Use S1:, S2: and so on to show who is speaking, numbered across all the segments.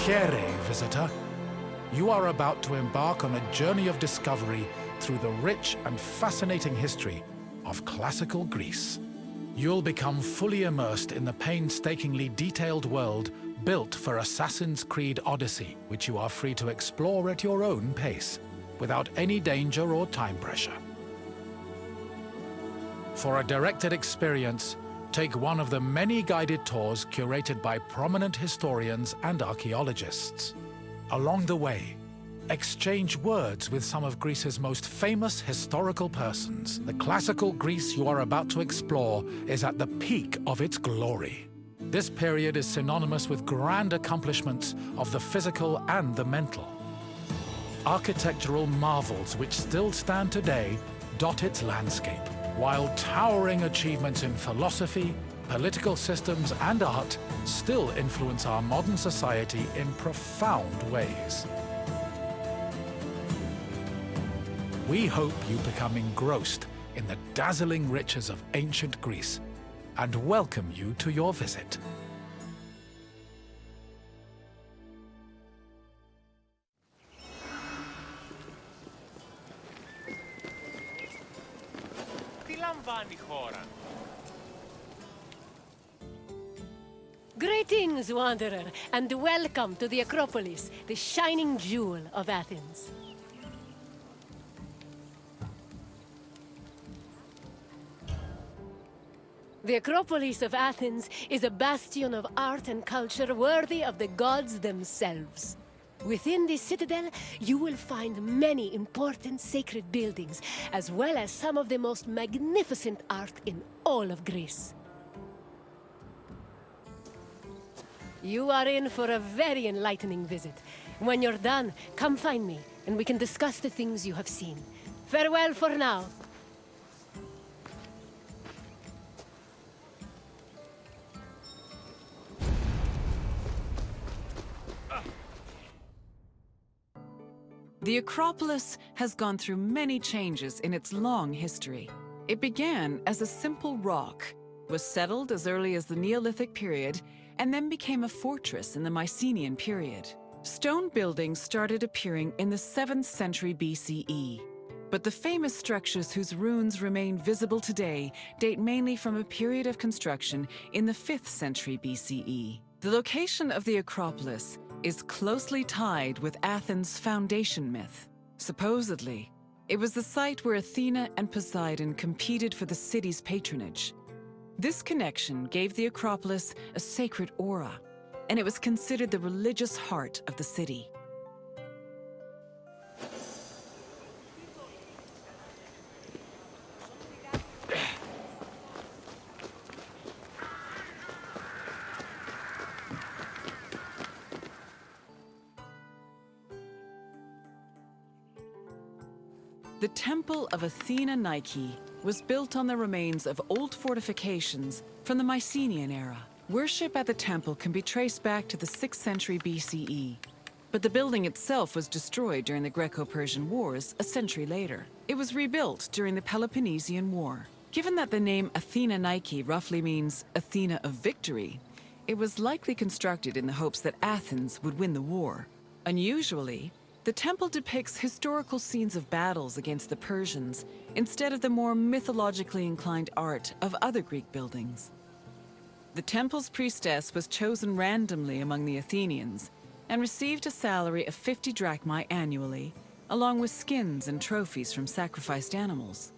S1: Here, visitor. You are about to embark on a journey of discovery through the rich and fascinating history of classical Greece. You'll become fully immersed in the painstakingly detailed world built for Assassin's Creed Odyssey, which you are free to explore at your own pace, without any danger or time pressure. For a directed experience, take one of the many guided tours curated by prominent historians and archaeologists. Along the way, exchange words with some of Greece's most famous historical persons. The classical Greece you are about to explore is at the peak of its glory. This period is synonymous with grand accomplishments of the physical and the mental. Architectural marvels which still stand today dot its landscape, while towering achievements in philosophy, political systems, and art still influence our modern society in profound ways. We hope you become engrossed in the dazzling riches of ancient Greece and welcome you to your visit.
S2: Greetings, wanderer, and welcome to the Akropolis, the shining jewel of Athens. The Akropolis of Athens is a bastion of art and culture worthy of the gods themselves. Within this citadel, you will find many important sacred buildings, as well as some of the most magnificent art in all of Greece. You are in for a very enlightening visit. When you're done, come find me, and we can discuss the things you have seen. Farewell for now.
S3: The Akropolis has gone through many changes in its long history. It began as a simple rock, was settled as early as the Neolithic period, and then became a fortress in the Mycenaean period. Stone buildings started appearing in the 7th century BCE. But the famous structures whose ruins remain visible today date mainly from a period of construction in the 5th century BCE. The location of the Akropolis is closely tied with Athens' foundation myth. Supposedly, it was the site where Athena and Poseidon competed for the city's patronage. This connection gave the Akropolis a sacred aura, and it was considered the religious heart of the city. The Temple of Athena Nike was built on the remains of old fortifications from the Mycenaean era. Worship at the temple can be traced back to the 6th century BCE, but the building itself was destroyed during the Greco-Persian Wars a century later. It was rebuilt during the Peloponnesian War. Given that the name Athena Nike roughly means Athena of victory, it was likely constructed in the hopes that Athens would win the war. Unusually, the temple depicts historical scenes of battles against the Persians instead of the more mythologically inclined art of other Greek buildings. The temple's priestess was chosen randomly among the Athenians and received a salary of 50 drachmae annually, along with skins and trophies from sacrificed animals.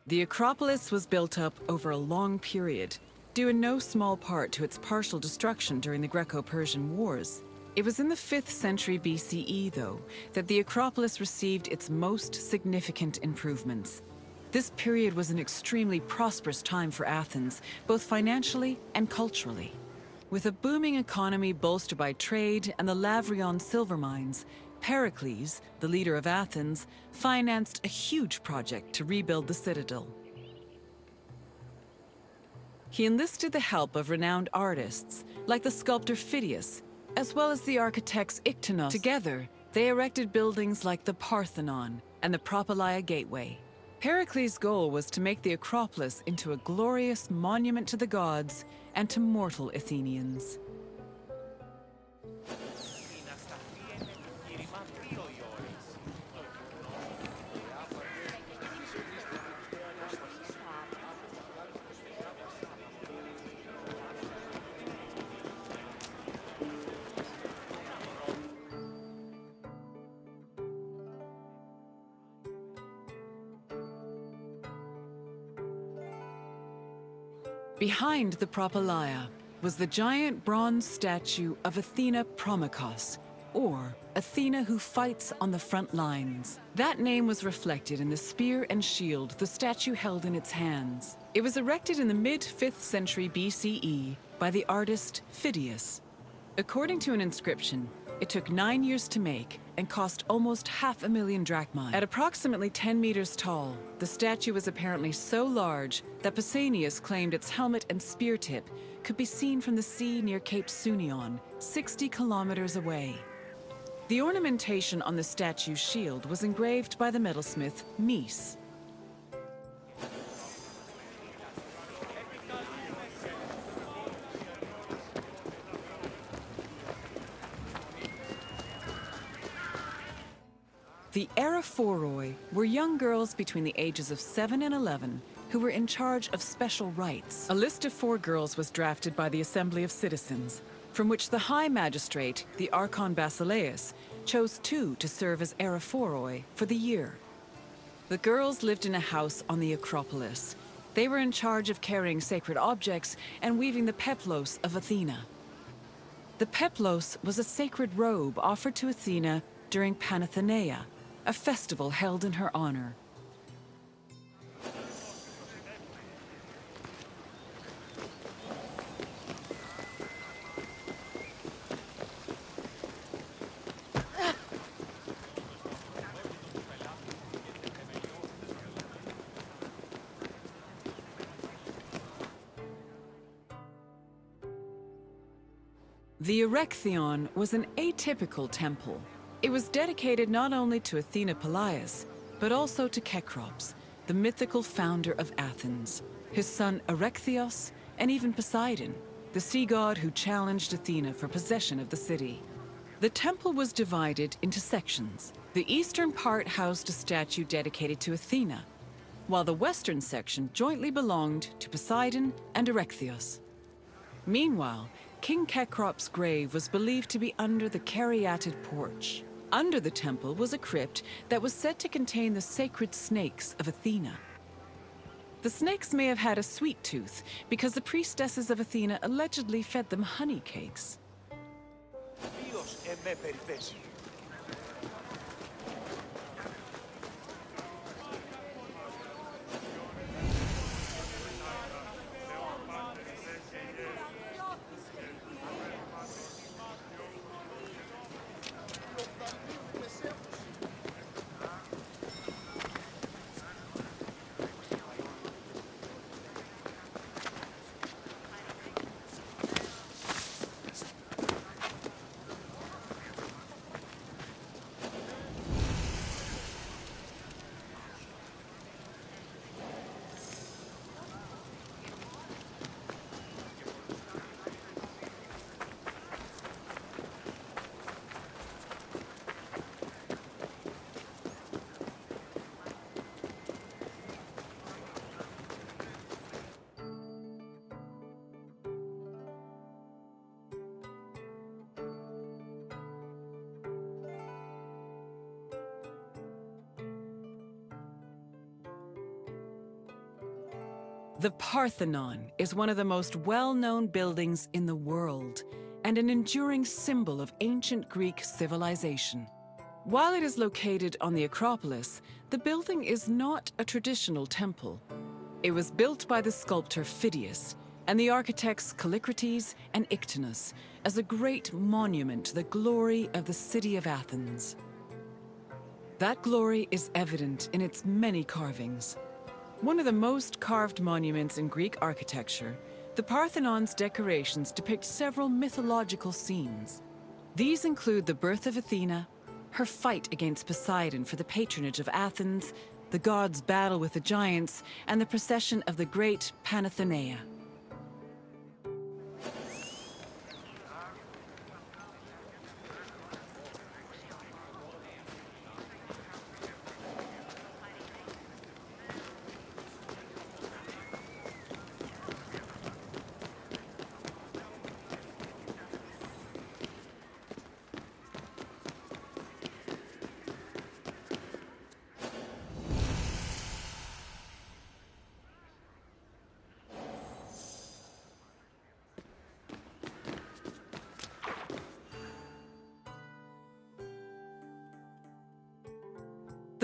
S3: The Akropolis was built up over a long period, due in no small part to its partial destruction during the Greco-Persian Wars. It was in the 5th century BCE, though, that the Acropolis received its most significant improvements. This period was an extremely prosperous time for Athens, both financially and culturally. With a booming economy bolstered by trade and the Lavrion silver mines, Pericles, the leader of Athens, financed a huge project to rebuild the citadel. He enlisted the help of renowned artists, like the sculptor Phidias, as well as the architects Iktinos. Together, they erected buildings like the Parthenon and the Propylaea Gateway. Pericles' goal was to make the Acropolis into a glorious monument to the gods and to mortal Athenians. Behind the Propylaea was the giant bronze statue of Athena Promachos, or Athena who fights on the front lines. That name was reflected in the spear and shield the statue held in its hands. It was erected in the mid-5th century BCE by the artist Phidias. According to an inscription, it took 9 years to make and cost almost 500,000 drachmae. At approximately 10 meters tall, the statue was apparently so large that Pausanias claimed its helmet and spear tip could be seen from the sea near Cape Sunion, 60 kilometers away. The ornamentation on the statue's shield was engraved by the metalsmith Mies. The Aerophoroi were young girls between the ages of 7 and 11 who were in charge of special rites. A list of 4 girls was drafted by the Assembly of Citizens, from which the High Magistrate, the Archon Basileus, chose 2 to serve as Aerophoroi for the year. The girls lived in a house on the Akropolis. They were in charge of carrying sacred objects and weaving the peplos of Athena. The peplos was a sacred robe offered to Athena during Panathenaea, a festival held in her honor. The Erechtheion was an atypical temple. It was dedicated not only to Athena Pelias, but also to Cecrops, the mythical founder of Athens, his son Erechtheos, and even Poseidon, the sea god who challenged Athena for possession of the city. The temple was divided into sections. The eastern part housed a statue dedicated to Athena, while the western section jointly belonged to Poseidon and Erechtheos. Meanwhile, King Cecrops' grave was believed to be under the caryatid porch. Under the temple was a crypt that was said to contain the sacred snakes of Athena. The snakes may have had a sweet tooth because the priestesses of Athena allegedly fed them honey cakes. The Parthenon is one of the most well-known buildings in the world, and an enduring symbol of ancient Greek civilization. While it is located on the Akropolis, the building is not a traditional temple. It was built by the sculptor Phidias and the architects Callicrates and Ictinus as a great monument to the glory of the city of Athens. That glory is evident in its many carvings. One of the most carved monuments in Greek architecture, the Parthenon's decorations depict several mythological scenes. These include the birth of Athena, her fight against Poseidon for the patronage of Athens, the gods' battle with the giants, and the procession of the great Panathenaea.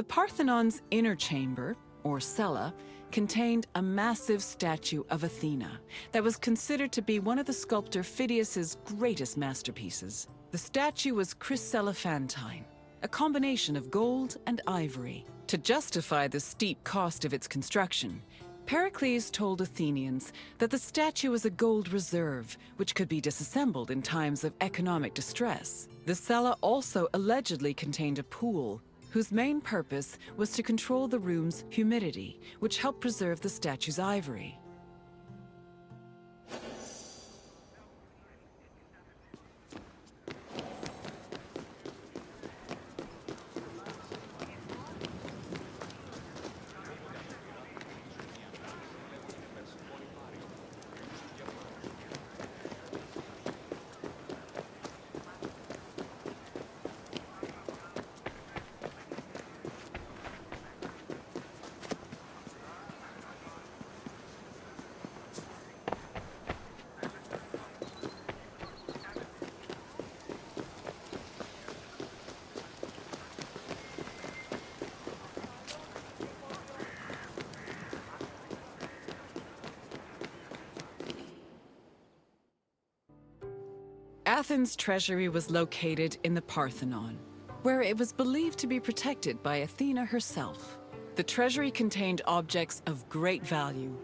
S3: The Parthenon's inner chamber, or cella, contained a massive statue of Athena that was considered to be one of the sculptor Phidias's greatest masterpieces. The statue was chryselephantine, a combination of gold and ivory. To justify the steep cost of its construction, Pericles told Athenians that the statue was a gold reserve, which could be disassembled in times of economic distress. The cella also allegedly contained a pool, whose main purpose was to control the room's humidity, which helped preserve the statue's ivory. Athens' treasury was located in the Parthenon, where it was believed to be protected by Athena herself. The treasury contained objects of great value,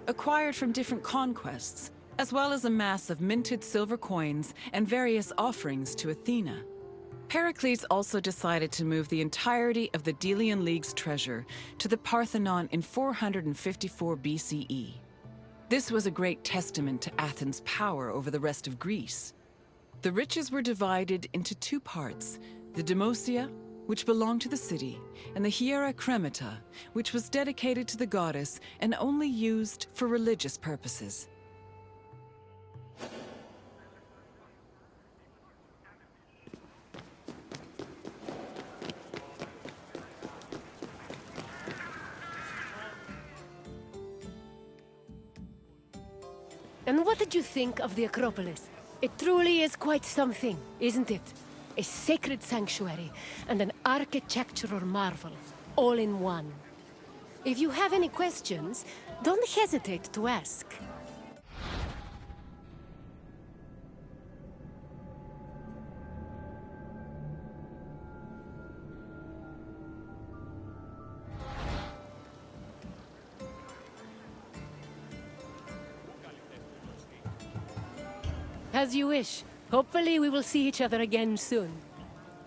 S3: acquired from different conquests, as well as a mass of minted silver coins and various offerings to Athena. Pericles also decided to move the entirety of the Delian League's treasure to the Parthenon in 454 BCE. This was a great testament to Athens' power over the rest of Greece. The riches were divided into two parts, the Demosia, which belonged to the city, and the Hiera Cremata, which was dedicated to the goddess and only used for religious purposes.
S2: And what did you think of the Acropolis? It truly is quite something, isn't it? A sacred sanctuary and an architectural marvel, all in one. If you have any questions, don't hesitate to ask. As you wish. Hopefully we will see each other again soon.